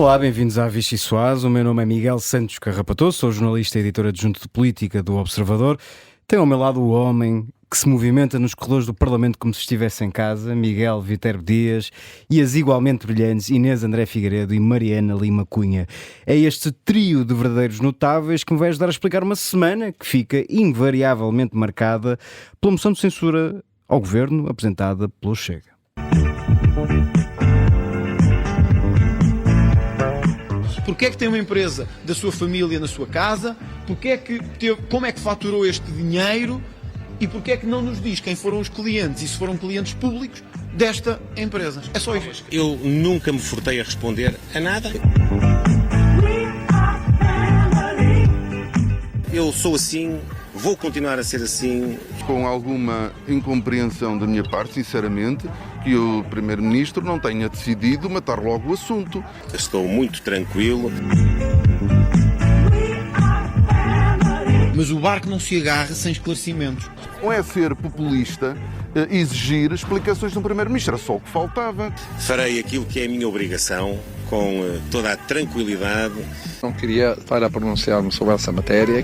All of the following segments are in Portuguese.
Olá, bem-vindos à Vichy Soares. O meu nome é Miguel Santos Carrapatoso, sou jornalista e editor adjunto de política do Observador. Tenho ao meu lado o homem que se movimenta nos corredores do Parlamento como se estivesse em casa, Miguel Viterbo Dias, e as igualmente brilhantes Inês André Figueiredo e Mariana Lima Cunha. É este trio de verdadeiros notáveis que me vai ajudar a explicar uma semana que fica invariavelmente marcada pela moção de censura ao Governo apresentada pelo Chega. Porque é que tem uma empresa da sua família na sua casa? Porque é que como é que faturou este dinheiro? E porque é que não nos diz quem foram os clientes e se foram clientes públicos desta empresa? É só isso. Eu nunca me furtei a responder a nada. Eu sou assim, vou continuar a ser assim. Com alguma incompreensão da minha parte, sinceramente, que o Primeiro-Ministro não tenha decidido matar logo o assunto. Estou muito tranquilo. Mas o barco não se agarra sem esclarecimentos. Não é ser populista exigir explicações de um Primeiro-Ministro, era só o que faltava. Farei aquilo que é a minha obrigação, com toda a tranquilidade. Não queria estar a pronunciar-me sobre essa matéria.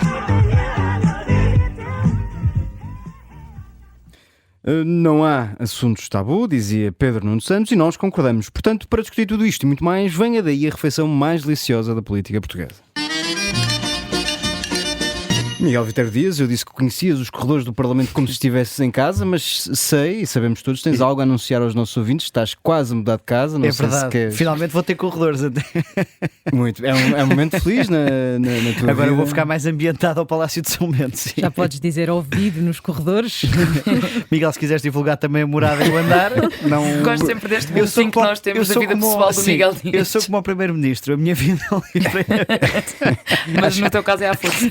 Não há assuntos tabu, dizia Pedro Nuno Santos, e nós concordamos. Portanto, para discutir tudo isto e muito mais, venha daí a refeição mais deliciosa da política portuguesa. Miguel Viterbo Dias, eu disse que conhecias os corredores do Parlamento como se estivesses em casa, mas sei, e sabemos todos, tens algo a anunciar aos nossos ouvintes, estás quase a mudar de casa. Não é sei verdade, se queres... finalmente vou ter corredores até. Muito, é um momento feliz na tua Agora vida. vou ficar mais ambientado ao Palácio de São Bento. Sim. Já podes dizer ouvido nos corredores. Miguel, se quiseres divulgar também a morada e o andar, não... Gosto sempre deste boletim que nós temos da vida pessoal do Miguel Dias. Eu sou como o Primeiro-Ministro, a minha vida mas no teu caso é à força.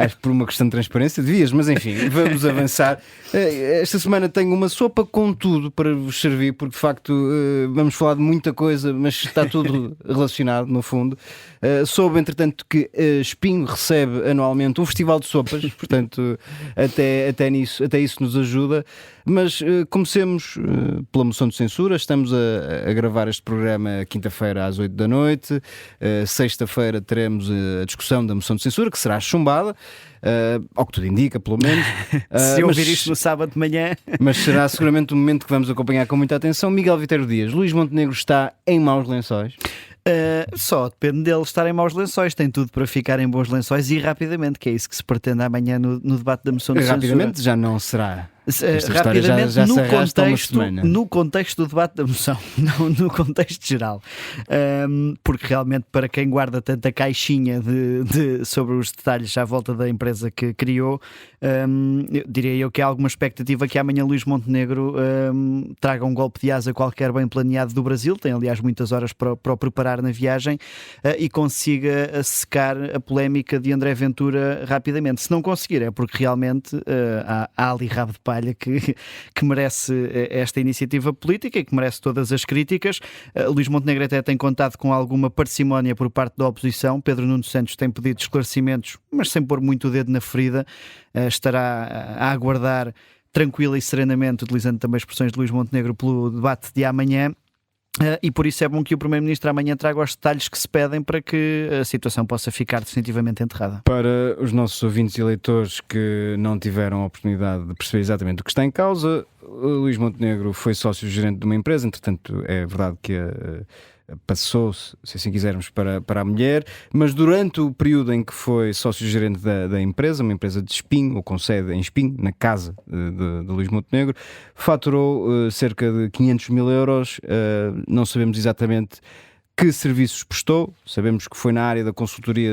Acho que por uma questão de transparência devias, mas enfim, vamos avançar. Esta semana tenho uma sopa com tudo para vos servir, porque de facto vamos falar de muita coisa, mas está tudo relacionado no fundo. Soube, entretanto, que Espinho recebe anualmente um festival de sopas, portanto até isso nos ajuda. Mas comecemos pela moção de censura. Estamos a gravar este programa quinta-feira às 8 da noite. Sexta-feira teremos a discussão da moção de censura, que será chumbada, ao que tudo indica, pelo menos. Se ouvir isto no sábado de manhã. Mas será seguramente um momento que vamos acompanhar com muita atenção. Miguel Viterbo Dias, Luís Montenegro está em maus lençóis? Só depende dele estar em maus lençóis. Tem tudo para ficar em bons lençóis e rapidamente, que é isso que se pretende amanhã no debate da moção de censura. Rapidamente já não será. Rapidamente já no contexto do debate da moção, não no contexto geral, porque realmente para quem guarda tanta caixinha sobre os detalhes à volta da empresa que criou, diria eu que há alguma expectativa que amanhã Luís Montenegro traga um golpe de asa qualquer bem planeado do Brasil, tem aliás muitas horas para o preparar na viagem, e consiga secar a polémica de André Ventura rapidamente. Se não conseguir é porque realmente há ali rabo de palha que merece esta iniciativa política e que merece todas as críticas. Luís Montenegro até tem contado com alguma parcimónia por parte da oposição. Pedro Nuno Santos tem pedido esclarecimentos, mas sem pôr muito o dedo na ferida. Estará a aguardar tranquila e serenamente, utilizando também expressões de Luís Montenegro, pelo debate de amanhã. E por isso é bom que o Primeiro-Ministro amanhã traga os detalhes que se pedem para que a situação possa ficar definitivamente enterrada. Para os nossos ouvintes e leitores que não tiveram a oportunidade de perceber exatamente o que está em causa, Luís Montenegro foi sócio-gerente de uma empresa, entretanto é verdade que passou-se, se assim quisermos, para a mulher, mas durante o período em que foi sócio-gerente da empresa, uma empresa de Espinho, ou com sede em Espinho, na casa de Luís Montenegro, faturou cerca de 500 mil euros. Não sabemos exatamente que serviços prestou, sabemos que foi na área da consultoria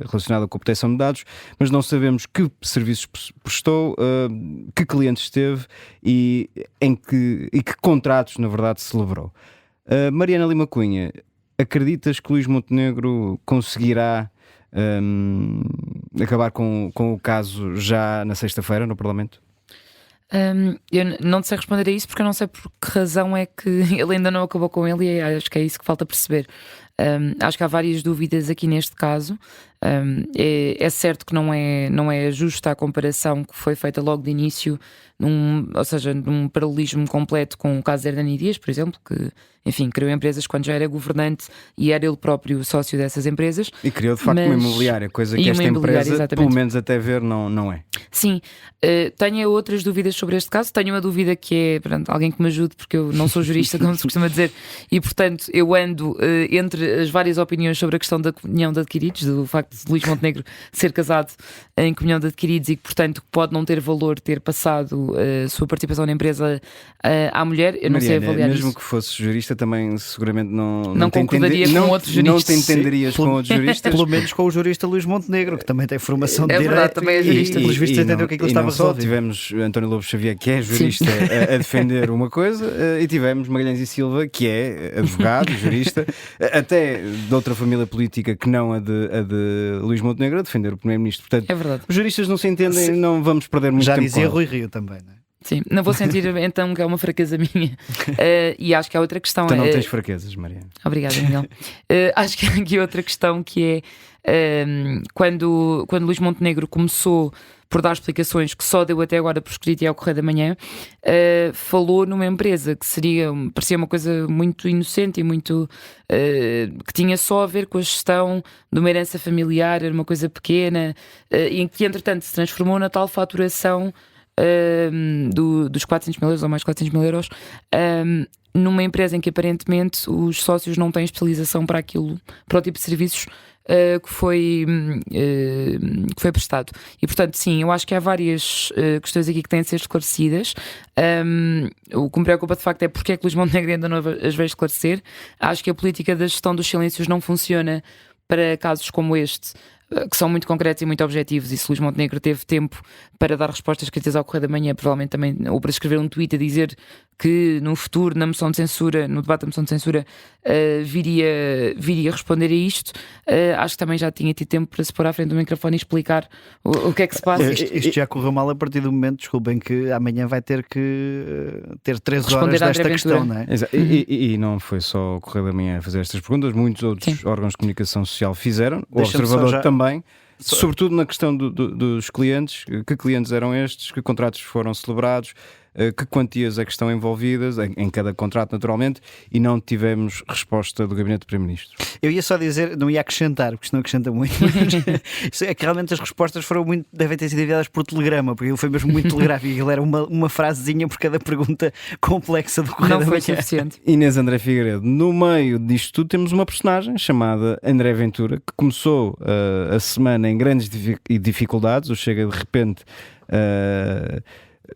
relacionada com a proteção de dados, mas não sabemos que serviços prestou, que clientes teve e que contratos, na verdade, celebrou. Mariana Lima Cunha, acreditas que Luís Montenegro conseguirá acabar com o caso já na sexta-feira no Parlamento? Eu não te sei responder a isso porque eu não sei por que razão é que ele ainda não acabou com ele e acho que é isso que falta perceber. Acho que há várias dúvidas aqui neste caso. É certo que não é justa a comparação que foi feita logo de início, ou seja, num paralelismo completo com o caso de Hernani Dias, por exemplo, que, enfim, criou empresas quando já era governante e era ele próprio sócio dessas empresas. E criou de facto uma imobiliária, coisa que esta empresa, exatamente, pelo menos até ver, não é. Sim, tenho outras dúvidas sobre este caso. Tenho uma dúvida que é, pronto, alguém que me ajude, porque eu não sou jurista, como se costuma dizer, e portanto eu ando entre as várias opiniões sobre a questão da comunhão de adquiridos, do facto de Luís Montenegro ser casado em comunhão de adquiridos e que, portanto, pode não ter valor ter passado a sua participação na empresa à mulher. Eu não sei avaliar mesmo isso. Que fosse jurista, também seguramente não concordaria com outros juristas. Não te entenderias com outros juristas. Pelo menos com o jurista Luís Montenegro, que também tem formação de direito. Verdade, também é jurista. Pelos vistos entendeu o que é que ele estava a resolver. Tivemos António Lobo Xavier, que é jurista, a defender uma coisa, e tivemos Magalhães e Silva, que é advogado, jurista, até de outra família política que não a de Luís Montenegro, a defender o Primeiro-Ministro. Portanto, É verdade. os juristas não se entendem, não vamos perder muito Já tempo. dizia com Rui Rio também, não é? Sim, não vou sentir então que é uma fraqueza minha. E acho que há outra questão. Tu não tens fraquezas, Mariana. Obrigada, Miguel. Acho que há aqui outra questão que é quando Luís Montenegro começou por dar explicações que só deu até agora por escrito e ao Correio da Manhã, falou numa empresa que parecia uma coisa muito inocente e muito que tinha só a ver com a gestão de uma herança familiar, era uma coisa pequena, e que entretanto se transformou na tal faturação dos 400 mil euros ou mais 400 mil euros, numa empresa em que aparentemente os sócios não têm especialização para aquilo, para o tipo de serviços que foi prestado. E portanto, sim, eu acho que há várias questões aqui que têm de ser esclarecidas. O que me preocupa de facto é porque é que Luís Montenegro ainda não as veio esclarecer. Acho que a política da gestão dos silêncios não funciona para casos como este, que são muito concretos e muito objetivos, e se Luís Montenegro teve tempo para dar respostas escritas ao Correio da Manhã, provavelmente também, ou para escrever um tweet a dizer que no futuro, na moção de censura, no debate da moção de censura, viria responder a isto, acho que também já tinha tido tempo para se pôr à frente do microfone e explicar o que é que se passa. Isto já correu mal a partir do momento, desculpem, que amanhã vai ter que ter 13 responder horas desta questão, não é? E não foi só o Correio da Manhã a fazer estas perguntas, muitos outros órgãos de comunicação social fizeram, o Observador também. Sobretudo na questão dos clientes, que clientes eram estes, que contratos foram celebrados, que quantias é que estão envolvidas em cada contrato, naturalmente, e não tivemos resposta do Gabinete do Primeiro-Ministro. Eu ia só dizer, não ia acrescentar, porque isto não acrescenta muito, mas é que realmente as respostas devem ter sido enviadas por telegrama, porque ele foi mesmo muito telegráfico, ele era uma frasezinha por cada pergunta complexa do Correio da Manhã. Não foi suficiente. Inês André Figueiredo, no meio disto tudo temos uma personagem chamada André Ventura, que começou a semana em grandes dificuldades, o Chega de repente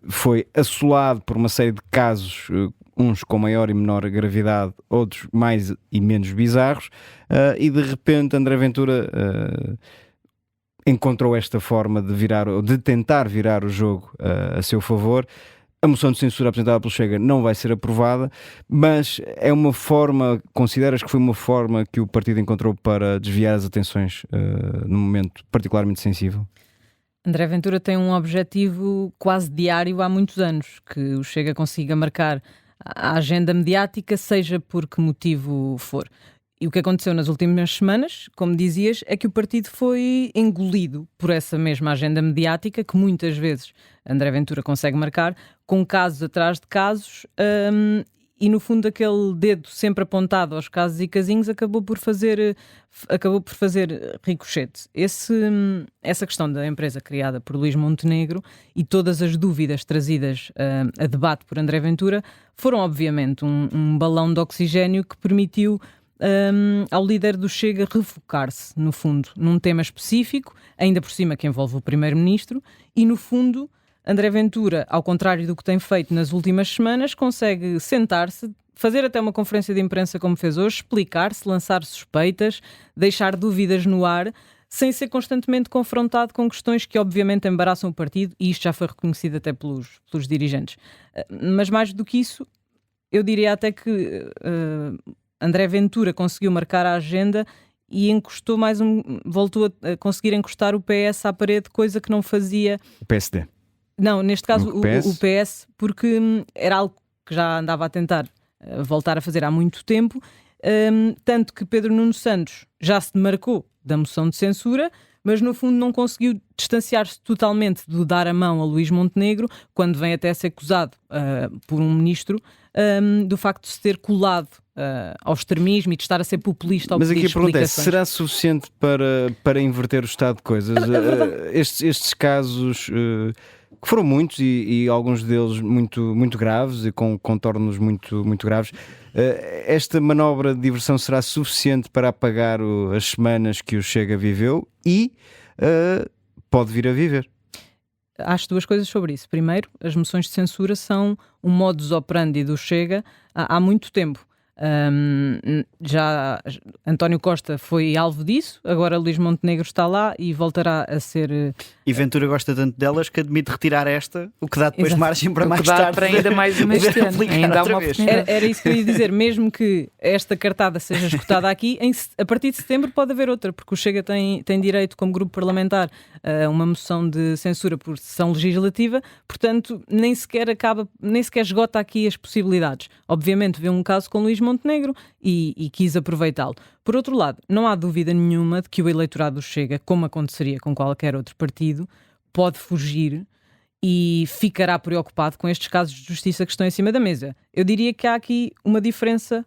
foi assolado por uma série de casos, uns com maior e menor gravidade, outros mais e menos bizarros, e de repente André Ventura encontrou esta forma de tentar virar o jogo a seu favor. A moção de censura apresentada pelo Chega não vai ser aprovada, mas é uma forma, consideras que foi uma forma que o partido encontrou para desviar as atenções num momento particularmente sensível? André Ventura tem um objetivo quase diário há muitos anos, que o Chega consiga marcar a agenda mediática, seja por que motivo for. E o que aconteceu nas últimas semanas, como dizias, é que o partido foi engolido por essa mesma agenda mediática, que muitas vezes André Ventura consegue marcar, com casos atrás de casos, e no fundo aquele dedo sempre apontado aos casos e casinhos acabou por fazer ricochete. Essa questão da empresa criada por Luís Montenegro e todas as dúvidas trazidas a debate por André Ventura foram obviamente um balão de oxigénio que permitiu ao líder do Chega refocar-se, no fundo, num tema específico, ainda por cima que envolve o Primeiro-Ministro, e no fundo André Ventura, ao contrário do que tem feito nas últimas semanas, consegue sentar-se, fazer até uma conferência de imprensa como fez hoje, explicar-se, lançar suspeitas, deixar dúvidas no ar, sem ser constantemente confrontado com questões que obviamente embaraçam o partido, e isto já foi reconhecido até pelos dirigentes. Mas mais do que isso, eu diria até que André Ventura conseguiu marcar a agenda e voltou a conseguir encostar o PS à parede, coisa que não fazia o PSD. Não, neste caso o PS, porque era algo que já andava a tentar voltar a fazer há muito tempo, tanto que Pedro Nuno Santos já se demarcou da moção de censura, mas no fundo não conseguiu distanciar-se totalmente do dar a mão a Luís Montenegro, quando vem até a ser acusado por um ministro do facto de se ter colado ao extremismo e de estar a ser populista ao Mas pedir aqui a pergunta é, explicações. será suficiente para inverter o estado de coisas? Estes casos, que foram muitos e alguns deles muito graves e com contornos muito graves, esta manobra de diversão será suficiente para apagar as semanas que o Chega viveu e pode vir a viver? Acho duas coisas sobre isso. Primeiro, as moções de censura são um modus operandi do Chega há muito tempo. Já António Costa foi alvo disso, agora Luís Montenegro está lá e voltará a ser. E Ventura gosta tanto delas que admite retirar esta, o que dá depois Exato. margem para O que mais dá tarde para ainda mais uma este ano. Ainda há uma oportunidade. Era isso que eu ia dizer, mesmo que esta cartada seja escutada aqui, a partir de setembro pode haver outra, porque o Chega tem direito, como grupo parlamentar, a uma moção de censura por sessão legislativa, portanto, nem sequer esgota aqui as possibilidades. Obviamente, vê um caso com Luís Montenegro e quis aproveitá-lo. Por outro lado, não há dúvida nenhuma de que o eleitorado do Chega, como aconteceria com qualquer outro partido, pode fugir e ficará preocupado com estes casos de justiça que estão em cima da mesa. Eu diria que há aqui uma diferença.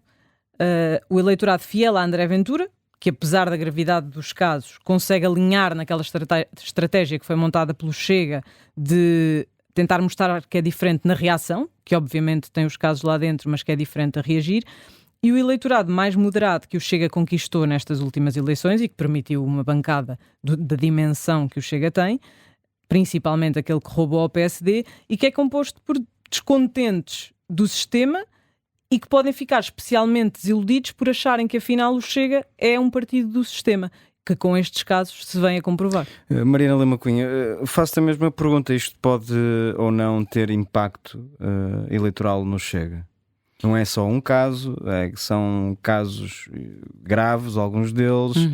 O eleitorado fiel a André Ventura, que apesar da gravidade dos casos, consegue alinhar naquela estratégia que foi montada pelo Chega de tentar mostrar que é diferente na reação, que obviamente tem os casos lá dentro, mas que é diferente a reagir. E o eleitorado mais moderado que o Chega conquistou nestas últimas eleições e que permitiu uma bancada da dimensão que o Chega tem, principalmente aquele que roubou ao PSD, e que é composto por descontentes do sistema e que podem ficar especialmente desiludidos por acharem que afinal o Chega é um partido do sistema, que com estes casos se vem a comprovar. Mariana Lima Cunha, faço-te a mesma pergunta. Isto pode ou não ter impacto eleitoral no Chega? Não é só um caso, são casos graves, alguns deles,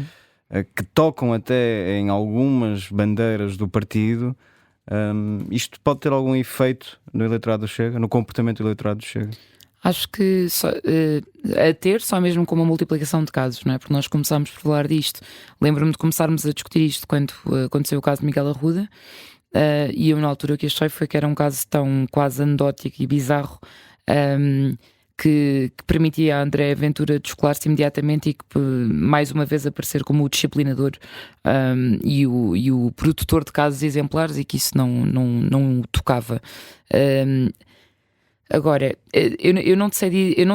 que tocam até em algumas bandeiras do partido. Isto pode ter algum efeito no eleitorado do Chega, no comportamento do eleitorado do Chega? Acho que só mesmo com uma multiplicação de casos, não é? Porque nós começámos por falar disto. Lembro-me de começarmos a discutir isto quando aconteceu o caso de Miguel Arruda, e eu na altura o que achei foi que era um caso tão quase anedótico e bizarro, que permitia a André Ventura descolar-se imediatamente e que mais uma vez aparecer como o disciplinador e o produtor de casos exemplares, e que isso não o tocava. Agora, eu não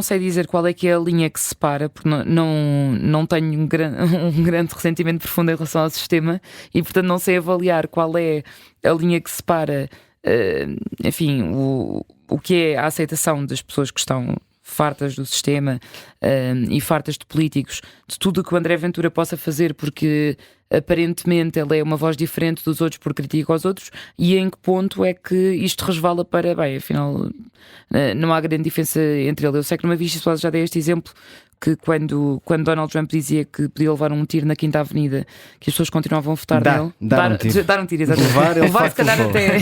sei dizer qual é que é a linha que separa, porque não tenho um grande ressentimento profundo em relação ao sistema e, portanto, não sei avaliar qual é a linha que separa, enfim, o que é a aceitação das pessoas que estão fartas do sistema e fartas de políticos, de tudo o que o André Ventura possa fazer, porque aparentemente ele é uma voz diferente dos outros por critica aos outros, e em que ponto é que isto resvala para, bem, afinal não há grande diferença entre ele. Eu sei que numa vista já dei este exemplo, que quando Donald Trump dizia que podia levar um tiro na Quinta Avenida, que as pessoas continuavam a votar nele. Dar um tiro, exatamente. Levar se calhar até.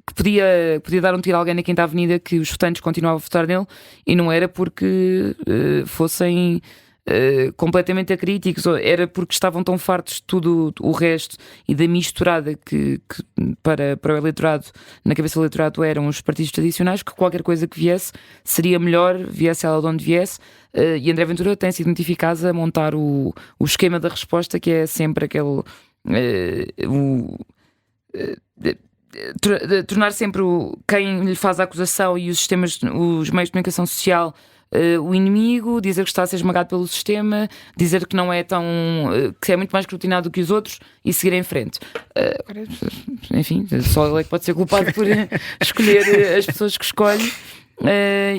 Que podia dar um tiro a alguém na Quinta Avenida, que os votantes continuavam a votar nele, e não era porque fossem completamente acríticos, era porque estavam tão fartos de tudo o resto e da misturada que para o eleitorado, na cabeça do eleitorado, eram os partidos tradicionais, que qualquer coisa que viesse seria melhor, viesse ela de onde viesse. E André Ventura tem-se identificado a montar o esquema da resposta, que é sempre aquele tornar sempre quem lhe faz a acusação e os meios de comunicação social o inimigo, dizer que está a ser esmagado pelo sistema, dizer que não é tão que é muito mais escrutinado do que os outros e seguir em frente. Enfim, só ele é que pode ser culpado por escolher as pessoas que escolhe.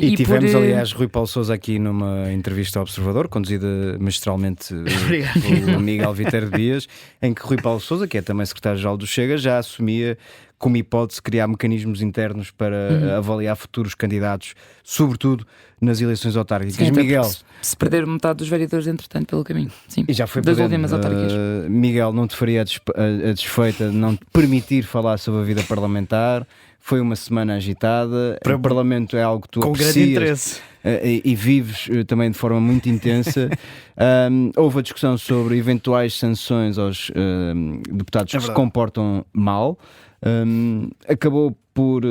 E tivemos, aliás, Rui Paulo Sousa aqui numa entrevista ao Observador, conduzida magistralmente por Miguel Viterbo Dias, em que Rui Paulo Sousa, que é também secretário-geral do Chega, já assumia como hipótese criar mecanismos internos para avaliar futuros candidatos, sobretudo nas eleições autárquicas. Sim, Miguel, se perder metade dos vereadores, entretanto, pelo caminho. Sim. E já foi das últimas autárquicas. Miguel, não te faria a desfeita não te permitir falar sobre a vida parlamentar. Foi uma semana agitada. O Parlamento é algo que tu com aprecias. grande interesse. e vives também de forma muito intensa. Houve a discussão sobre eventuais sanções aos deputados que se comportam mal. Acabou por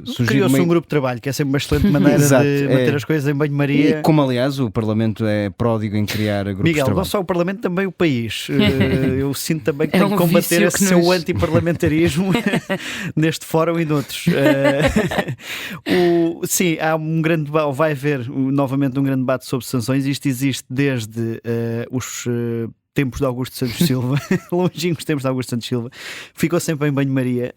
surgir. Criou-se um grupo de trabalho, que é sempre uma excelente maneira de manter as coisas em banho-maria. E como, aliás, o Parlamento é pródigo em criar grupos de trabalho. Não só o Parlamento, também o país. Eu sinto também que É tem que combater esse seu nos... antiparlamentarismo neste fórum e noutros. Sim, há um grande debate, vai haver novamente um grande debate sobre sanções. Isto existe desde os tempos de Augusto Santos Silva, longínquos tempos de Augusto Santos Silva, ficou sempre em banho-maria.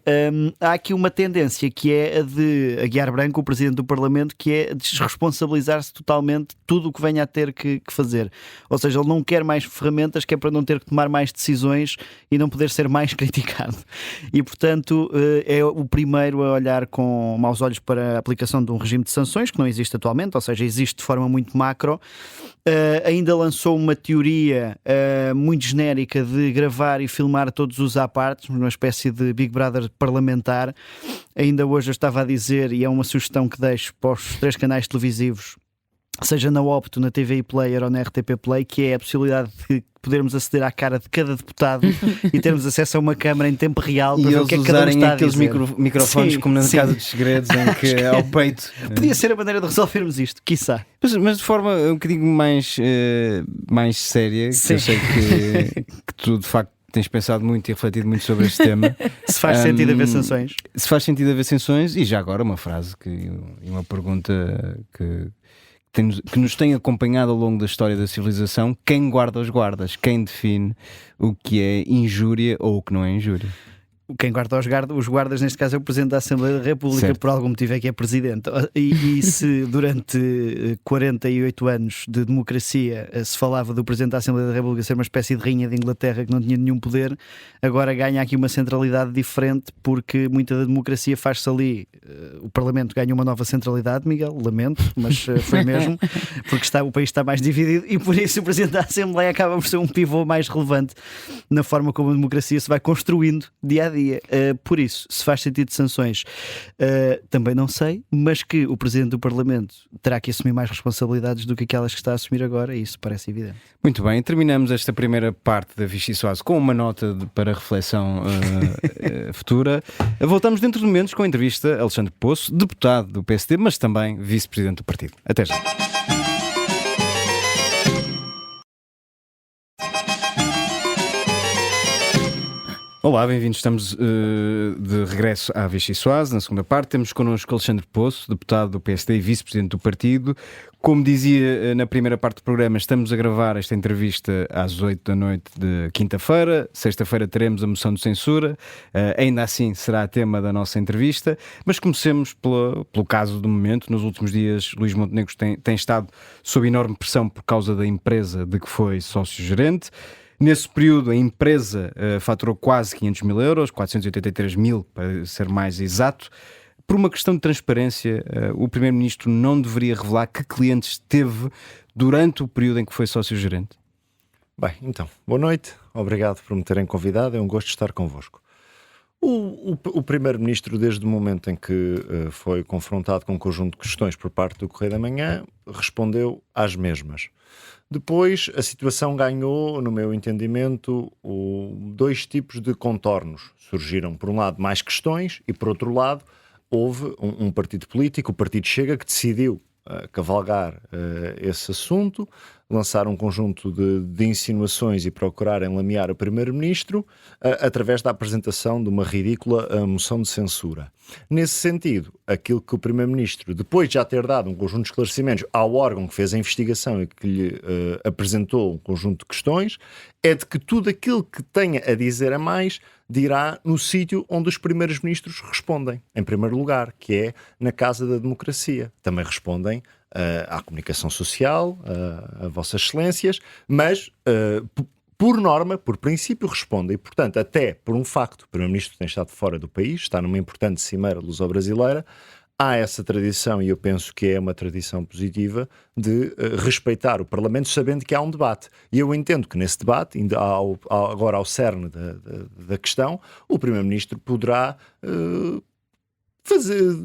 Há aqui uma tendência que é a de Aguiar Branco, o Presidente do Parlamento, que é desresponsabilizar-se totalmente de tudo o que venha a ter que fazer. Ou seja, ele não quer mais ferramentas, que é para não ter que tomar mais decisões e não poder ser mais criticado. E, portanto, é o primeiro a olhar com maus olhos para a aplicação de um regime de sanções, que não existe atualmente, ou seja, existe de forma muito macro. Ainda lançou uma teoria muito genérica de gravar e filmar todos os à parte, uma espécie de Big Brother parlamentar. Ainda hoje eu estava a dizer, e é uma sugestão que deixo para os 3 canais televisivos, seja na Opto, na TVI Player ou na RTP Play, que é a possibilidade de podermos aceder à cara de cada deputado e termos acesso a uma câmara em tempo real para ver o que é que cada um está a dizer. Aqueles microfones como na Casa dos Segredos, em que ao peito. Podia ser a maneira de resolvermos isto, quiçá. Mas de forma um bocadinho mais séria, que eu sei que tu de facto tens pensado muito e refletido muito sobre este tema. Se faz sentido haver sanções. Se faz sentido haver sanções, e já agora uma frase e uma pergunta que nos tem acompanhado ao longo da história da civilização: quem guarda os guardas? Quem define o que é injúria ou o que não é injúria? Quem guarda os guardas, neste caso, é o Presidente da Assembleia da República, certo. Por algum motivo é que é Presidente. E se durante 48 anos de democracia se falava do Presidente da Assembleia da República ser uma espécie de rainha de Inglaterra que não tinha nenhum poder, agora ganha aqui uma centralidade diferente, porque muita da democracia faz-se ali. O Parlamento ganha uma nova centralidade, Miguel, lamento, mas foi mesmo, porque o país está mais dividido, e por isso o Presidente da Assembleia acaba por ser um pivô mais relevante na forma como a democracia se vai construindo dia a dia. Por isso, se faz sentido de sanções, também não sei, mas que o Presidente do Parlamento terá que assumir mais responsabilidades do que aquelas que está a assumir agora, e isso parece evidente. Muito bem, terminamos esta primeira parte da Vichy Soase com uma nota para reflexão futura. Voltamos dentro de momentos com a entrevista a Alexandre Poço, deputado do PSD, mas também vice-presidente do partido. Até já. Olá, bem-vindos. Estamos de regresso à Vichy Soase, na segunda parte. Temos connosco Alexandre Poço, deputado do PSD e vice-presidente do partido. Como dizia na primeira parte do programa, estamos a gravar esta entrevista às 8 da noite de quinta-feira. Sexta-feira teremos a moção de censura. Ainda assim será tema da nossa entrevista. Mas comecemos pelo caso do momento. Nos últimos dias, Luís Montenegro tem estado sob enorme pressão por causa da empresa de que foi sócio-gerente. Nesse período, a empresa faturou quase 500 mil euros, 483 mil para ser mais exato. Por uma questão de transparência, o Primeiro-Ministro não deveria revelar que clientes teve durante o período em que foi sócio-gerente? Bem, então, boa noite. Obrigado por me terem convidado. É um gosto estar convosco. O Primeiro-Ministro, desde o momento em que foi confrontado com um conjunto de questões por parte do Correio da Manhã, respondeu às mesmas. Depois, a situação ganhou, no meu entendimento, dois tipos de contornos. Surgiram, por um lado, mais questões e, por outro lado, houve um partido político, o Partido Chega, que decidiu cavalgar esse assunto, lançar um conjunto de insinuações e procurar enlamear o Primeiro-Ministro através da apresentação de uma ridícula moção de censura. Nesse sentido, aquilo que o Primeiro-Ministro, depois de já ter dado um conjunto de esclarecimentos ao órgão que fez a investigação e que lhe apresentou um conjunto de questões, é de que tudo aquilo que tenha a dizer a mais dirá no sítio onde os primeiros ministros respondem, em primeiro lugar, que é na Casa da Democracia. Também respondem à comunicação social, a Vossas Excelências, mas por norma, por princípio, respondem. E, portanto, até por um facto, o Primeiro-Ministro tem estado fora do país, está numa importante cimeira luso-brasileira, há essa tradição, e eu penso que é uma tradição positiva, de respeitar o Parlamento sabendo que há um debate. E eu entendo que nesse debate, agora ao cerne da questão, o Primeiro-Ministro poderá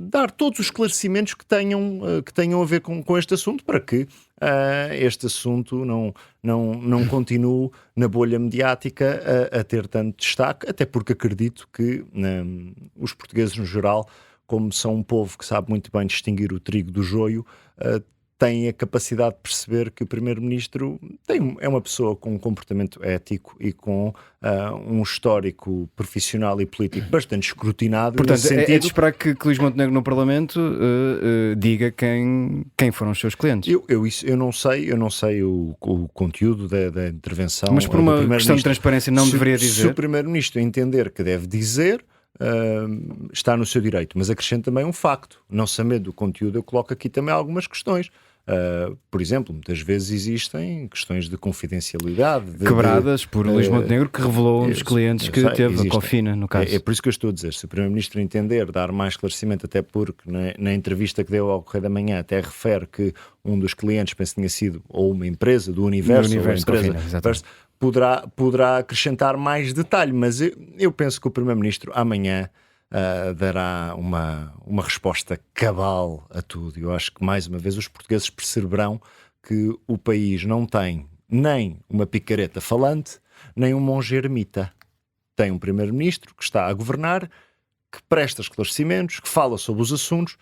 dar todos os esclarecimentos que tenham a ver com este assunto, para que este assunto não continue na bolha mediática a ter tanto destaque, até porque acredito que os portugueses no geral, como são um povo que sabe muito bem distinguir o trigo do joio, têm a capacidade de perceber que o Primeiro-Ministro é uma pessoa com um comportamento ético e com um histórico profissional e político bastante escrutinado. Portanto, nesse é sentido, de esperar que Luís Montenegro no Parlamento diga quem foram os seus clientes. Eu não sei o conteúdo da intervenção. Mas por uma questão de transparência não deveria dizer? Se o Primeiro-Ministro entender que deve dizer, está no seu direito, mas acrescento também um facto. Não sabendo do conteúdo, eu coloco aqui também algumas questões. Por exemplo, muitas vezes existem questões de confidencialidade quebradas por Luís Montenegro, que revelou um dos clientes que teve a Cofina, no caso. É por isso que eu estou a dizer, se o Primeiro-Ministro entender, dar mais esclarecimento, até porque na entrevista que deu ao Correio da Manhã até refere que um dos clientes, penso que tinha sido ou uma empresa do Universo, ou uma empresa, Cofina, poderá acrescentar mais detalhe, mas eu penso que o Primeiro-Ministro amanhã dará uma resposta cabal a tudo. Eu acho que, mais uma vez, os portugueses perceberão que o país não tem nem uma picareta falante, nem um monge ermita. Tem um Primeiro-Ministro que está a governar, que presta esclarecimentos, que fala sobre os assuntos.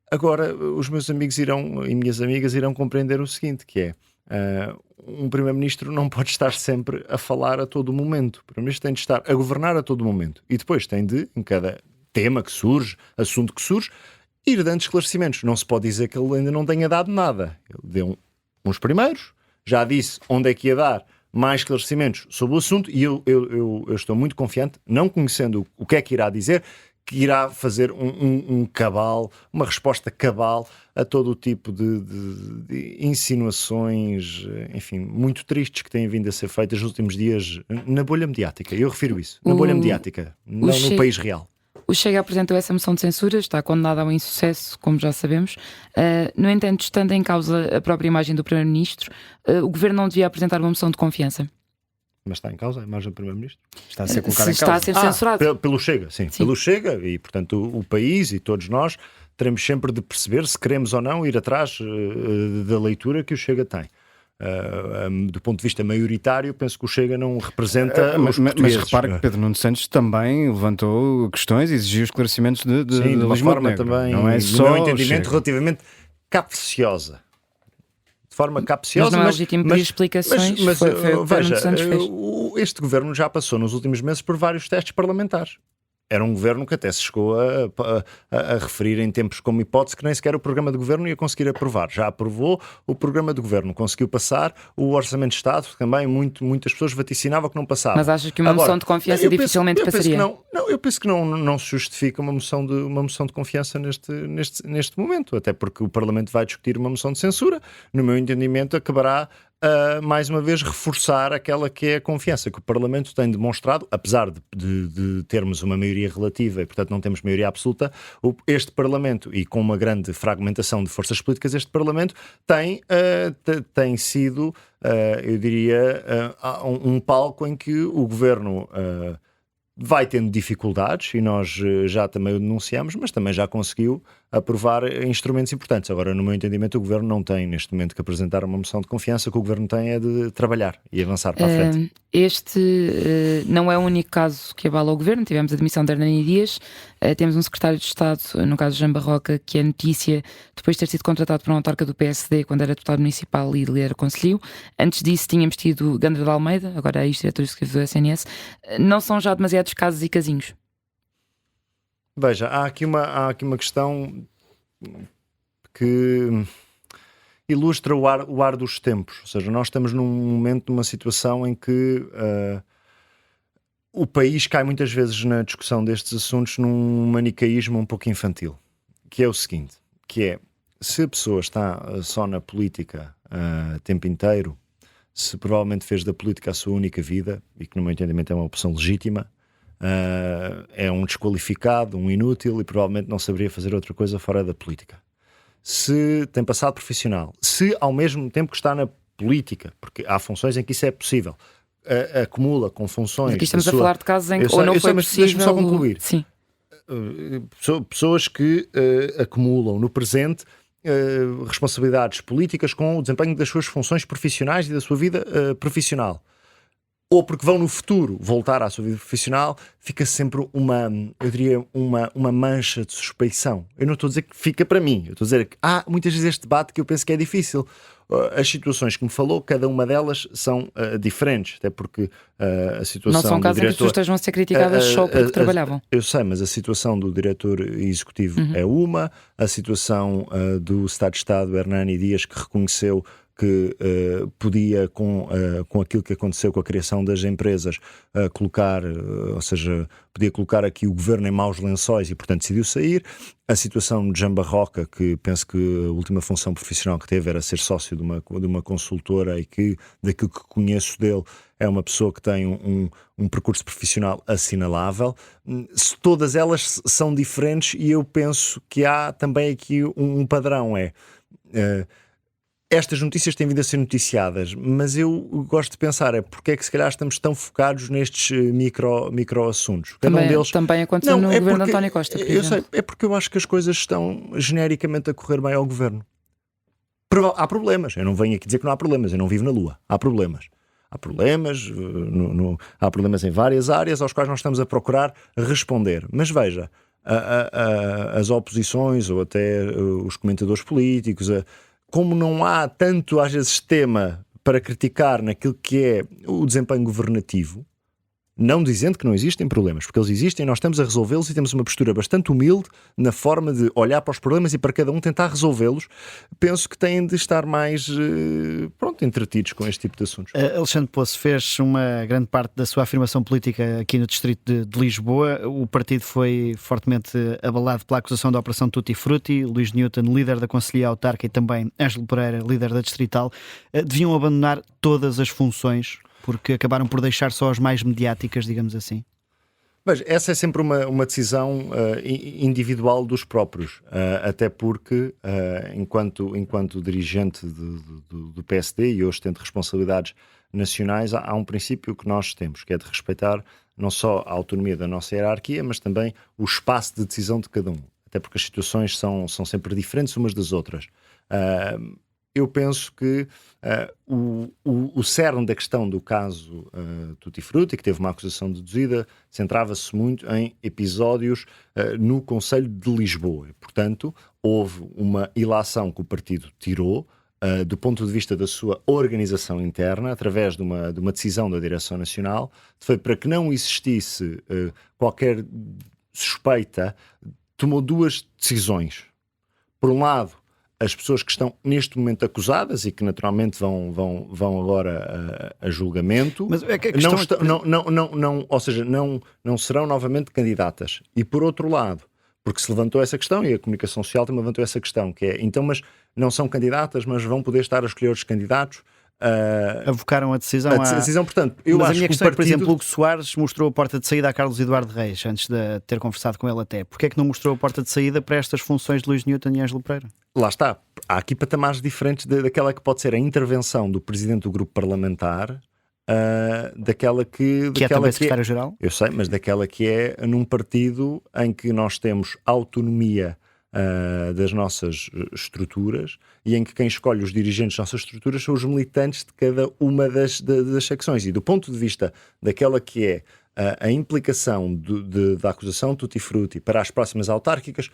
Agora, os meus amigos e minhas amigas irão compreender o seguinte, que é um Primeiro-Ministro não pode estar sempre a falar a todo momento. O Primeiro-Ministro tem de estar a governar a todo momento. E depois tem de, em cada tema que surge, assunto que surge, ir dando esclarecimentos. Não se pode dizer que ele ainda não tenha dado nada. Ele deu uns primeiros, já disse onde é que ia dar mais esclarecimentos sobre o assunto, e eu estou muito confiante, não conhecendo o que é que irá dizer, que irá fazer um cabal, uma resposta cabal a todo o tipo de insinuações, enfim, muito tristes que têm vindo a ser feitas nos últimos dias na bolha mediática. Eu refiro isso, na bolha mediática, não no país real. O Chega apresentou essa moção de censura, está condenado ao insucesso, como já sabemos. No entanto, estando em causa a própria imagem do Primeiro-Ministro, o Governo não devia apresentar uma moção de confiança. Mas está em causa a imagem do Primeiro-Ministro? Está a ser colocado em causa. Está a ser censurado. Pelo Chega, sim. Pelo Chega, e portanto o país e todos nós teremos sempre de perceber se queremos ou não ir atrás da leitura que o Chega tem. Do ponto de vista maioritário, penso que o Chega não representa os portugueses. Mas repare que Pedro Nuno Santos também levantou questões e exigiu esclarecimentos de uma Luís forma Montenegro. também, não é só no meu entendimento, relativamente capciosa. De forma capciosa. Mas não é legítimo pedir explicações. Mas foi o que Pedro veja, Nuno Santos fez. Este governo já passou nos últimos meses por vários testes parlamentares. Era um governo que até se chegou a referir em tempos como hipótese que nem sequer o programa de governo ia conseguir aprovar. Já aprovou o programa de governo, conseguiu passar o Orçamento de Estado, também muitas pessoas vaticinavam que não passava. Mas achas que uma moção de confiança dificilmente passaria? Eu penso que não se justifica uma moção de confiança neste momento, até porque o Parlamento vai discutir uma moção de censura. No meu entendimento, acabará mais uma vez reforçar aquela que é a confiança que o Parlamento tem demonstrado, apesar de termos uma maioria relativa e portanto não temos maioria absoluta. Este Parlamento, e com uma grande fragmentação de forças políticas, este Parlamento tem sido, eu diria, um palco em que o Governo vai tendo dificuldades, e nós já também o denunciamos, mas também já conseguiu aprovar instrumentos importantes. Agora, no meu entendimento, o Governo não tem neste momento que apresentar uma moção de confiança. O que o Governo tem é de trabalhar e avançar para a frente. Este não é o único caso que abala o Governo. Tivemos a demissão de Hernani Dias, temos um secretário de Estado, no caso de Jean Barroca, que é notícia depois de ter sido contratado por uma autarca do PSD quando era deputado municipal e líder conselheiro. Antes disso tínhamos tido Gandra de Almeida, agora é ex-diretor executivo do SNS. Não são já demasiados casos e casinhos? Veja, há aqui uma questão que ilustra o ar dos tempos. Ou seja, nós estamos num momento, numa situação em que o país cai muitas vezes na discussão destes assuntos num manicaísmo um pouco infantil, que é o seguinte, que é, se a pessoa está só na política o tempo inteiro, se provavelmente fez da política a sua única vida, e que no meu entendimento é uma opção legítima, é um desqualificado, um inútil, e provavelmente não saberia fazer outra coisa fora da política. Se tem passado profissional, se ao mesmo tempo que está na política, porque há funções em que isso é possível, acumula com funções... Aqui estamos a falar de casos em que ou não foi possível... Deixa-me só concluir. Sim. pessoas que acumulam no presente responsabilidades políticas com o desempenho das suas funções profissionais e da sua vida profissional. Ou porque vão no futuro voltar à sua vida profissional, fica sempre uma mancha de suspeição. Eu não estou a dizer que fica para mim, eu estou a dizer que há muitas vezes este debate que eu penso que é difícil. As situações que me falou, cada uma delas são diferentes, até porque a situação não são casos em que as pessoas estejam a ser criticadas só porque trabalhavam. Eu sei, mas a situação do diretor executivo é uma, a situação do Estado de Estado, Hernani Dias, que reconheceu que podia, com aquilo que aconteceu com a criação das empresas, ou seja, podia colocar aqui o governo em maus lençóis e, portanto, decidiu sair. A situação de Jean Barroca, que penso que a última função profissional que teve era ser sócio de uma consultora e que, daquilo que conheço dele, é uma pessoa que tem um percurso profissional assinalável. Todas elas são diferentes e eu penso que há também aqui um padrão, estas notícias têm vindo a ser noticiadas, mas eu gosto de pensar porque é que se calhar estamos tão focados nestes micro assuntos. Também aconteceu no governo de António Costa, por exemplo. É porque eu acho que as coisas estão genericamente a correr bem ao governo. Há problemas, eu não venho aqui dizer que não há problemas, eu não vivo na Lua, há problemas. Há problemas, há problemas em várias áreas aos quais nós estamos a procurar responder. Mas veja, as oposições ou até os comentadores políticos, como não há tanto, às vezes, tema para criticar naquilo que é o desempenho governativo, não dizendo que não existem problemas, porque eles existem, nós estamos a resolvê-los e temos uma postura bastante humilde na forma de olhar para os problemas e para cada um tentar resolvê-los. Penso que têm de estar mais entretidos com este tipo de assuntos. Alexandre Poço fez uma grande parte da sua afirmação política aqui no distrito de Lisboa. O partido foi fortemente abalado pela acusação da Operação Tutti Frutti. Luís Newton, líder da Conselhia Autarca, e também Ângelo Pereira, líder da Distrital, deviam abandonar todas as funções porque acabaram por deixar só as mais mediáticas, digamos assim. Mas essa é sempre uma decisão individual dos próprios, até porque, enquanto dirigente do PSD, e hoje tendo responsabilidades nacionais, há um princípio que nós temos, que é de respeitar não só a autonomia da nossa hierarquia, mas também o espaço de decisão de cada um, até porque as situações são sempre diferentes umas das outras. Eu penso que o cerne da questão do caso Tutti Frutti, que teve uma acusação deduzida, centrava-se muito em episódios no Conselho de Lisboa. Portanto, houve uma ilação que o partido tirou do ponto de vista da sua organização interna, através de uma decisão da Direção Nacional, foi para que não existisse qualquer suspeita, tomou duas decisões. Por um lado, as pessoas que estão neste momento acusadas e que naturalmente vão agora a julgamento, mas é que a questão ou seja, não serão novamente candidatas. E por outro lado, porque se levantou essa questão, e a comunicação social também levantou essa questão, que é, então, mas não são candidatas, mas vão poder estar a escolher outros candidatos. Avocaram a decisão. Portanto, eu acho a minha que questão o partido... é que, por exemplo, Hugo Soares mostrou a porta de saída a Carlos Eduardo Reis, antes de ter conversado com ele até. Porquê é que não mostrou a porta de saída para estas funções de Luís Newton e Ângelo Pereira? Lá está. Há aqui patamares diferentes daquela que pode ser a intervenção do presidente do grupo parlamentar, daquela que é também secretário-geral? Eu sei, mas daquela que é num partido em que nós temos autonomia das nossas estruturas e em que quem escolhe os dirigentes das nossas estruturas são os militantes de cada uma das secções. E do ponto de vista daquela que é a implicação da acusação Tutti Frutti para as próximas autárquicas,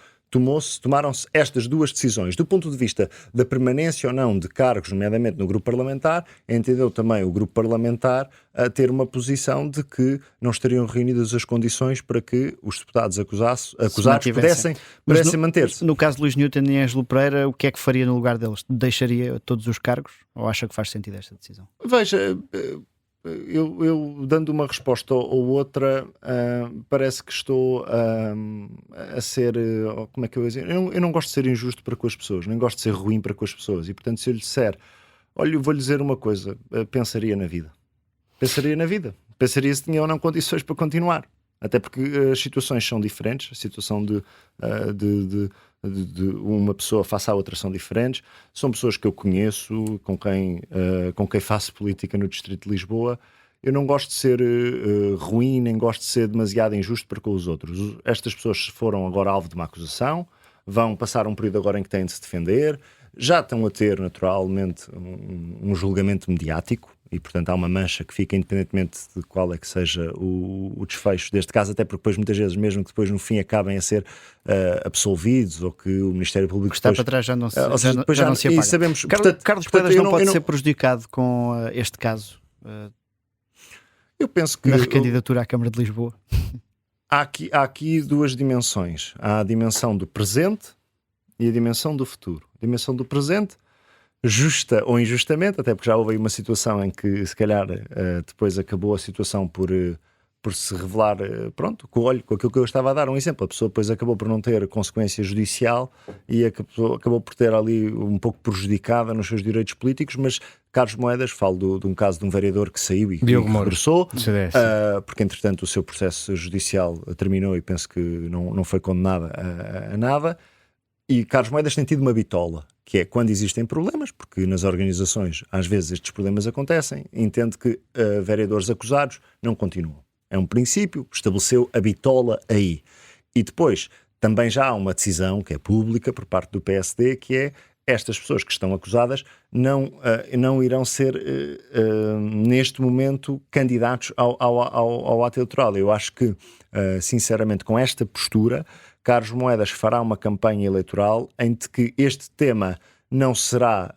tomaram-se estas duas decisões. Do ponto de vista da permanência ou não de cargos, nomeadamente no grupo parlamentar, entendeu também o grupo parlamentar a ter uma posição de que não estariam reunidas as condições para que os deputados acusados pudessem manter-se. No caso de Luís Newton e Ângelo Pereira, o que é que faria no lugar deles? Deixaria todos os cargos? Ou acha que faz sentido esta decisão? Veja... Eu dando uma resposta ou outra, parece que estou a ser, como é que eu vou dizer? Eu não gosto de ser injusto para com as pessoas, nem gosto de ser ruim para com as pessoas. E portanto, se eu lhe disser, olha, eu vou-lhe dizer uma coisa, pensaria na vida. Pensaria se tinha ou não condições para continuar. Até porque as situações são diferentes, a situação de uma pessoa face à outra são diferentes. São pessoas que eu conheço, com quem faço política no Distrito de Lisboa. eu não gosto de ser ruim, nem gosto de ser demasiado injusto para com os outros. Estas pessoas foram agora alvo de uma acusação, vão passar um período agora em que têm de se defender, já estão a ter naturalmente um julgamento mediático e portanto há uma mancha que fica independentemente de qual é que seja o desfecho deste caso, até porque depois muitas vezes, mesmo que depois no fim acabem a ser absolvidos ou que o Ministério Público que está depois, para trás já não se, depois já não se apaga. E sabemos, Carlos Moedas não pode ser prejudicado com este caso eu penso que na recandidatura à Câmara de Lisboa. Há aqui duas dimensões. Há a dimensão do presente e a dimensão do futuro. A dimensão do presente, justa ou injustamente, até porque já houve aí uma situação em que se calhar depois acabou a situação por se revelar, pronto, com aquilo que eu estava a dar um exemplo. A pessoa depois acabou por não ter consequência judicial e acabou por ter ali um pouco prejudicada nos seus direitos políticos, mas Carlos Moedas, falo de um caso de um vereador que saiu e que regressou, porque entretanto o seu processo judicial terminou e penso que não foi condenado a nada. E Carlos Moedas tem tido uma bitola, que é quando existem problemas, porque nas organizações às vezes estes problemas acontecem, entende que vereadores acusados não continuam. É um princípio, estabeleceu a bitola aí. E depois também já há uma decisão que é pública por parte do PSD, que é estas pessoas que estão acusadas não irão ser neste momento candidatos ao ato eleitoral. Eu acho que, sinceramente, com esta postura, Carlos Moedas fará uma campanha eleitoral em que este tema não será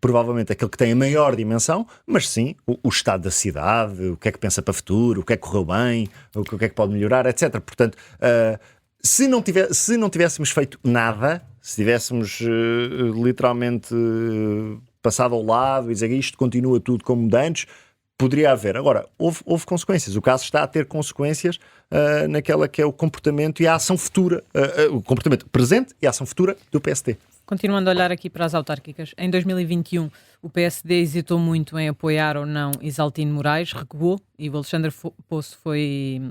provavelmente aquele que tem a maior dimensão, mas sim o estado da cidade, o que é que pensa para o futuro, o que é que correu bem, o que é que pode melhorar, etc. Portanto, se não tivéssemos feito nada, se tivéssemos literalmente passado ao lado e dizer que isto continua tudo como de antes, poderia haver. Agora, houve consequências. O caso está a ter consequências naquela que é o comportamento e a ação futura, o comportamento presente e a ação futura do PSD. Continuando a olhar aqui para as autárquicas, em 2021 o PSD hesitou muito em apoiar ou não Isaltino Moraes, recuou e o Alexandre Poço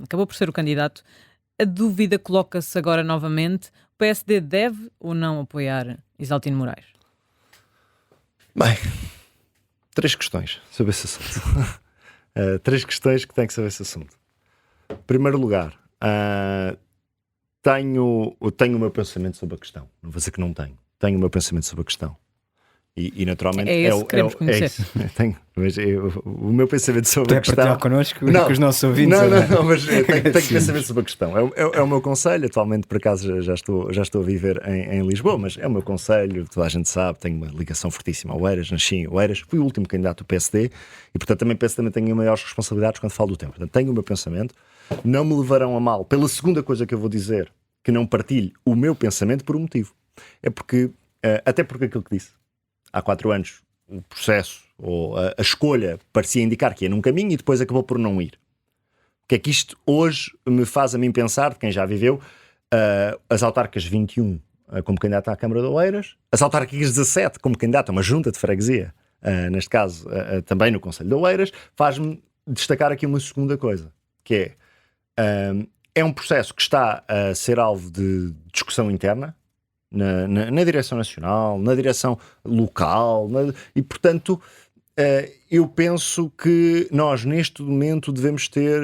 acabou por ser o candidato. A dúvida coloca-se agora novamente: o PSD deve ou não apoiar Isaltino Moraes? Bem, 3 questões sobre esse assunto. 3 questões que tenho que saber esse assunto. Em primeiro lugar, tenho o meu pensamento sobre a questão. Não vou dizer que não tenho. Tenho o meu pensamento sobre a questão. E naturalmente é esse que queremos conhecer. Tenho, mas o meu pensamento sobre a questão... connosco e com os nossos ouvintes. Não, mas tenho pensamento sobre a questão. É o meu conselho. Atualmente, por acaso, já estou a viver em Lisboa, mas é o meu conselho. Toda a gente sabe, tenho uma ligação fortíssima ao Oeiras, nasci em Oeiras, fui o último candidato do PSD e, portanto, também penso que tenho maiores responsabilidades quando falo do tempo. Portanto, tenho o meu pensamento. Não me levarão a mal pela segunda coisa que eu vou dizer, que não partilho o meu pensamento por um motivo. É porque, até porque aquilo que disse, há 4 anos o processo ou a escolha parecia indicar que ia num caminho e depois acabou por não ir. O que é que isto hoje me faz a mim pensar, de quem já viveu, as autárquicas 21 como candidato à Câmara de Oeiras, as autárquicas 17 como candidato a uma junta de freguesia, neste caso também no Conselho de Oeiras, faz-me destacar aqui uma segunda coisa, que é um processo que está a ser alvo de discussão interna, na direção nacional, na direção local, e portanto eu penso que nós neste momento devemos ter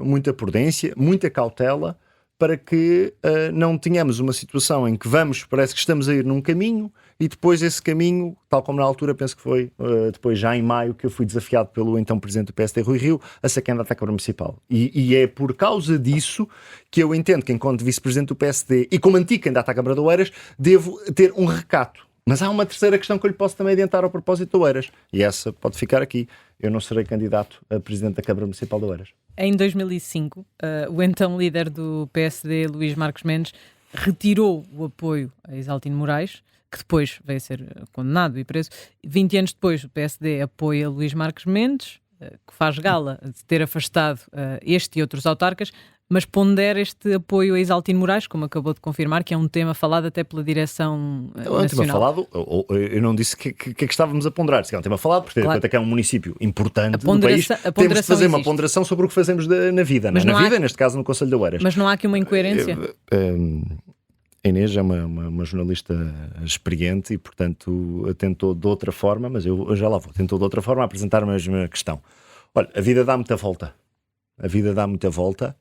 muita prudência, muita cautela para que não tenhamos uma situação em que parece que estamos a ir num caminho e depois esse caminho, tal como na altura, penso que foi depois já em maio que eu fui desafiado pelo então Presidente do PSD, Rui Rio, a ser candidato à Câmara Municipal. E é por causa disso que eu entendo que enquanto Vice-Presidente do PSD e como antigo candidato à Câmara de Oeiras, devo ter um recato. Mas há uma terceira questão que eu lhe posso também adiantar ao propósito de Oeiras. E essa pode ficar aqui. Eu não serei candidato a Presidente da Câmara Municipal de Oeiras. Em 2005, o então líder do PSD, Luís Marcos Mendes, retirou o apoio a Isaltino Moraes, que depois veio a ser condenado e preso. 20 anos depois, o PSD apoia Luís Marcos Mendes, que faz gala de ter afastado este e outros autarcas, mas pondera este apoio a Isaltino Moraes, como acabou de confirmar, que é um tema falado até pela direção nacional. Eu não disse que estávamos a ponderar, é um tema falado, porque claro, até que é um município importante do país, temos de fazer uma ponderação sobre o que fazemos na vida, neste caso no Conselho de Oeiras. Mas não há aqui uma incoerência? A Inês é uma jornalista experiente e, portanto, tentou de outra forma, mas eu já lá vou, tentou de outra forma a apresentar a mesma questão. Olha, a vida dá muita volta. A vida dá muita volta.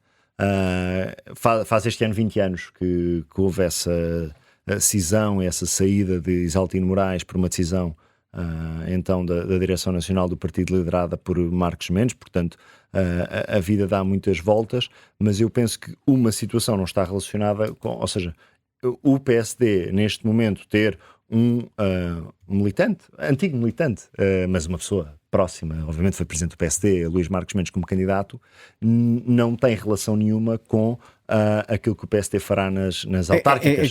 Faz este ano 20 anos que houve essa cisão, essa saída de Isaltino Moraes por uma decisão então da Direção Nacional do Partido liderada por Marcos Mendes. Portanto, a vida dá muitas voltas, mas eu penso que uma situação não está relacionada com, ou seja, o PSD neste momento ter um militante, antigo militante, mas uma pessoa próxima, obviamente foi presidente do PSD, Luís Marcos Mendes como candidato, não tem relação nenhuma com aquilo que o PSD fará nas autárquicas.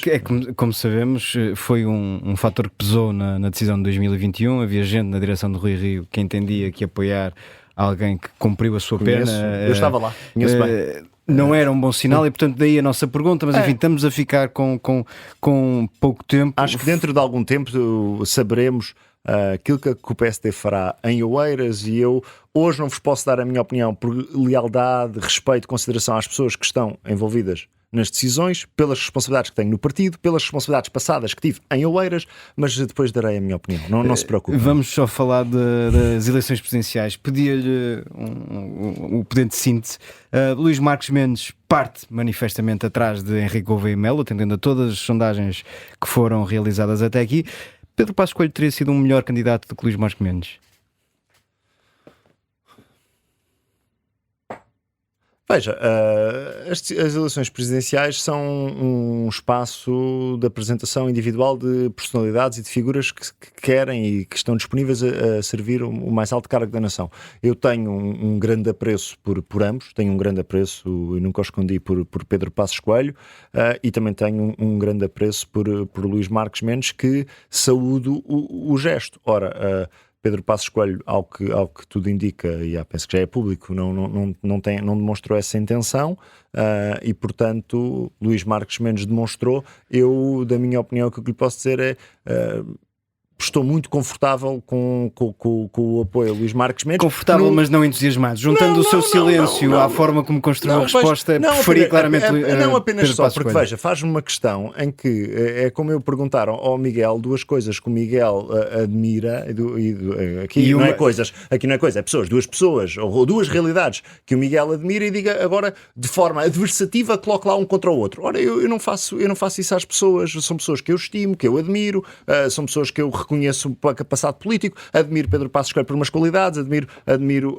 Como sabemos, foi um fator que pesou na decisão de 2021. Havia gente na direção do Rui Rio que entendia que apoiar alguém que cumpriu a sua pena. Eu estava lá, conheço bem. Não era um bom sinal e, portanto, daí a nossa pergunta. Mas, enfim, estamos a ficar com pouco tempo. Acho que dentro de algum tempo saberemos aquilo que o PSD fará em Oeiras, e eu hoje não vos posso dar a minha opinião por lealdade, respeito, consideração às pessoas que estão envolvidas nas decisões, pelas responsabilidades que tenho no partido, pelas responsabilidades passadas que tive em Oeiras, mas depois darei a minha opinião. Não se preocupe. Vamos só falar das eleições presidenciais. Pedia-lhe o poder de síntese. Luís Marcos Mendes parte manifestamente atrás de Henrique Gouveia Melo, atendendo a todas as sondagens que foram realizadas até aqui. Pedro Passos Coelho teria sido um melhor candidato do que Luís Marcos Mendes? Veja, as eleições presidenciais são um espaço de apresentação individual de personalidades e de figuras que querem e que estão disponíveis a servir o mais alto cargo da nação. Eu tenho um grande apreço por ambos, tenho um grande apreço, e nunca o escondi, por Pedro Passos Coelho, e também tenho um grande apreço por Luís Marcos Mendes, que saúdo o gesto. Ora, Pedro Passos Coelho, ao que tudo indica, e penso que já é público, não demonstrou essa intenção, e portanto Luís Marcos Mendes demonstrou. Eu, da minha opinião, o que eu lhe posso dizer é estou muito confortável com o apoio a Luís Marcos Mendes. Confortável, mas não entusiasmado. Juntando o seu silêncio à forma como construiu a resposta, preferi claramente não apenas Pedro só, Passos porque Coelho. veja, faz-me uma questão em que é como eu perguntar ao Miguel duas coisas que o Miguel admira, aqui não é coisas, é pessoas, duas pessoas ou duas realidades que o Miguel admira, e diga agora de forma adversativa, coloque lá um contra o outro. Ora, eu não faço isso às pessoas. São pessoas que eu estimo, que eu admiro, são pessoas que eu reconheço para passado político, admiro Pedro Passos Coelho por umas qualidades, admiro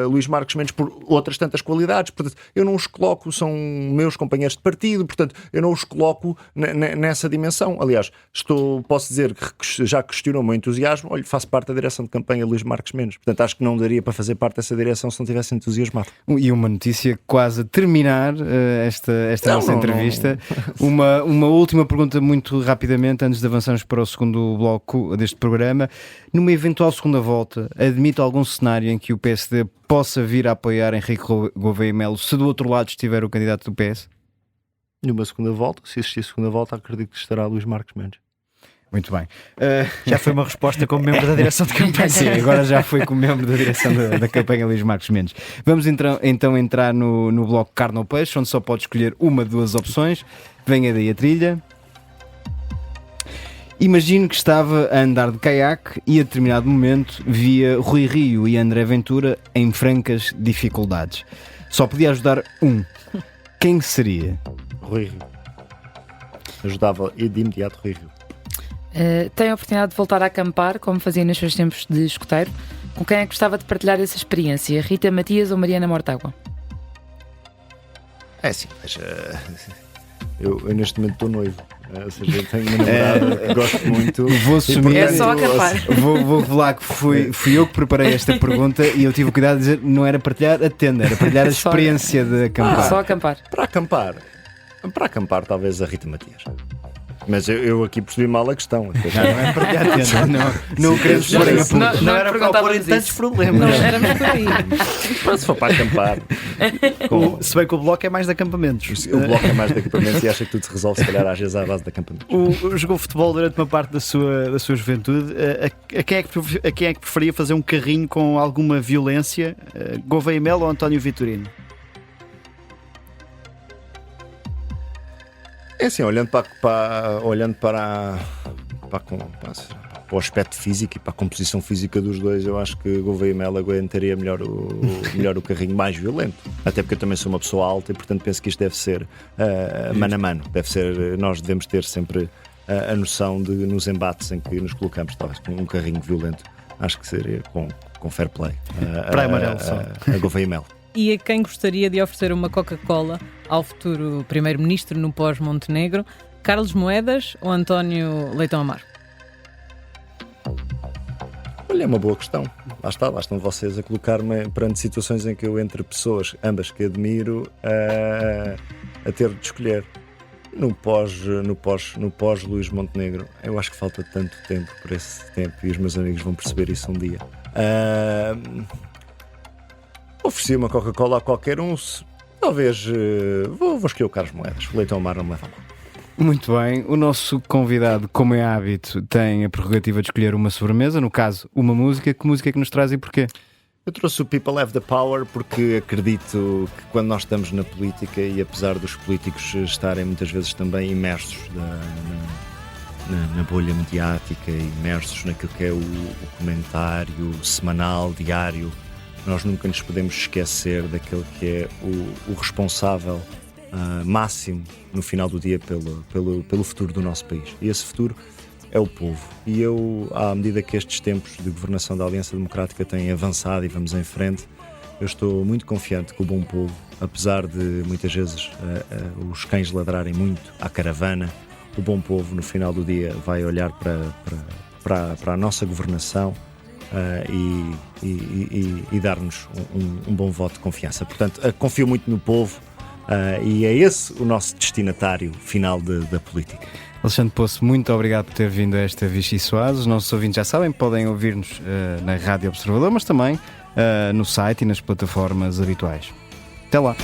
Luís Marcos Mendes por outras tantas qualidades. Portanto, eu não os coloco, são meus companheiros de partido, portanto, eu não os coloco nessa dimensão. Aliás, posso dizer que já questionou o meu entusiasmo. Olha, faço parte da direção de campanha de Luís Marcos Mendes, portanto, acho que não daria para fazer parte dessa direção se não tivesse entusiasmado. E uma notícia quase a terminar esta nossa entrevista. Uma última pergunta muito rapidamente, antes de avançarmos para o segundo bloco deste programa. Numa eventual segunda volta, admite algum cenário em que o PSD possa vir a apoiar Henrique Gouveia Melo se do outro lado estiver o candidato do PS? Numa segunda volta, se existir segunda volta, acredito que estará Luís Marcos Mendes. Muito bem. Já foi uma resposta como membro da direção de campanha. Sim, agora já foi como membro da direção da campanha Luís Marcos Mendes. Vamos então entrar no bloco Carne ou Peixe, onde só pode escolher uma de duas opções. Venha daí a trilha. Imagino que estava a andar de caiaque e a determinado momento via Rui Rio e André Ventura em francas dificuldades. Só podia ajudar um. Quem seria? Rui Rio. Ajudava de imediato Rui Rio. Tem a oportunidade de voltar a acampar, como fazia nos seus tempos de escoteiro. Com quem é que gostava de partilhar essa experiência? Rita Matias ou Mariana Mortágua? É sim, mas eu neste momento estou noivo. Ou seja, eu tenho uma namorada que gosto muito. Vou assumir. É só acampar. Vou revelar que fui eu que preparei esta pergunta e eu tive o cuidado de dizer não era partilhar a tenda, era partilhar a experiência de acampar. Só acampar. Para acampar, talvez a Rita Matias. Mas eu aqui percebi mal a questão. Não é partilhar a tenda, não queremos pôr em apuros. Não era para pôr em tantos problemas. Não, era mesmo por aí. Mas se for para acampar. Se bem que o bloco é mais de acampamentos. O bloco é mais de acampamentos e acha que tudo se resolve, se calhar, às vezes à base de acampamentos. Jogou futebol durante uma parte da sua juventude. A quem é que preferia fazer um carrinho com alguma violência? Gouveia Melo ou António Vitorino? É assim, olhando para o aspecto físico e para a composição física dos dois, eu acho que Gouveia e Melo aguentaria melhor o carrinho mais violento. Até porque eu também sou uma pessoa alta e, portanto, penso que isto deve ser mano a mano. Nós devemos ter sempre a noção de, nos embates em que nos colocamos, talvez com um carrinho violento, acho que seria com fair play. Para amarelo só. A Gouveia e Melo. E a quem gostaria de oferecer uma Coca-Cola ao futuro Primeiro-Ministro no pós-Montenegro? Carlos Moedas ou António Leitão Amaro? Olha, é uma boa questão. Lá estão vocês a colocar-me perante situações em que eu, entre pessoas, ambas que admiro, a ter de escolher. No pós Luís Montenegro, eu acho que falta tanto tempo por esse tempo e os meus amigos vão perceber isso um dia. Ofereci uma Coca-Cola a qualquer um. Talvez vou escolher o Carlos Moedas. O Leitão Amaro não me leva mal. Muito bem, o nosso convidado, como é hábito, tem a prerrogativa de escolher uma sobremesa, no caso, uma música. Que música é que nos traz e porquê? Eu trouxe o People Have the Power porque acredito que quando nós estamos na política, e apesar dos políticos estarem muitas vezes também imersos na bolha mediática, imersos naquilo que é o comentário semanal, diário, nós nunca nos podemos esquecer daquele que é o responsável máximo no final do dia pelo futuro do nosso país. E esse futuro é o povo. E eu, à medida que estes tempos de governação da Aliança Democrática têm avançado e vamos em frente, eu estou muito confiante que o bom povo, apesar de muitas vezes os cães ladrarem muito à caravana, o bom povo no final do dia vai olhar para a nossa governação e dar-nos um bom voto de confiança. Portanto, confio muito no povo. E é esse o nosso destinatário final da política. Alexandre Poço, muito obrigado por ter vindo a esta Vichy Soares. Os nossos ouvintes já sabem, podem ouvir-nos na Rádio Observador, mas também no site e nas plataformas habituais. Até lá!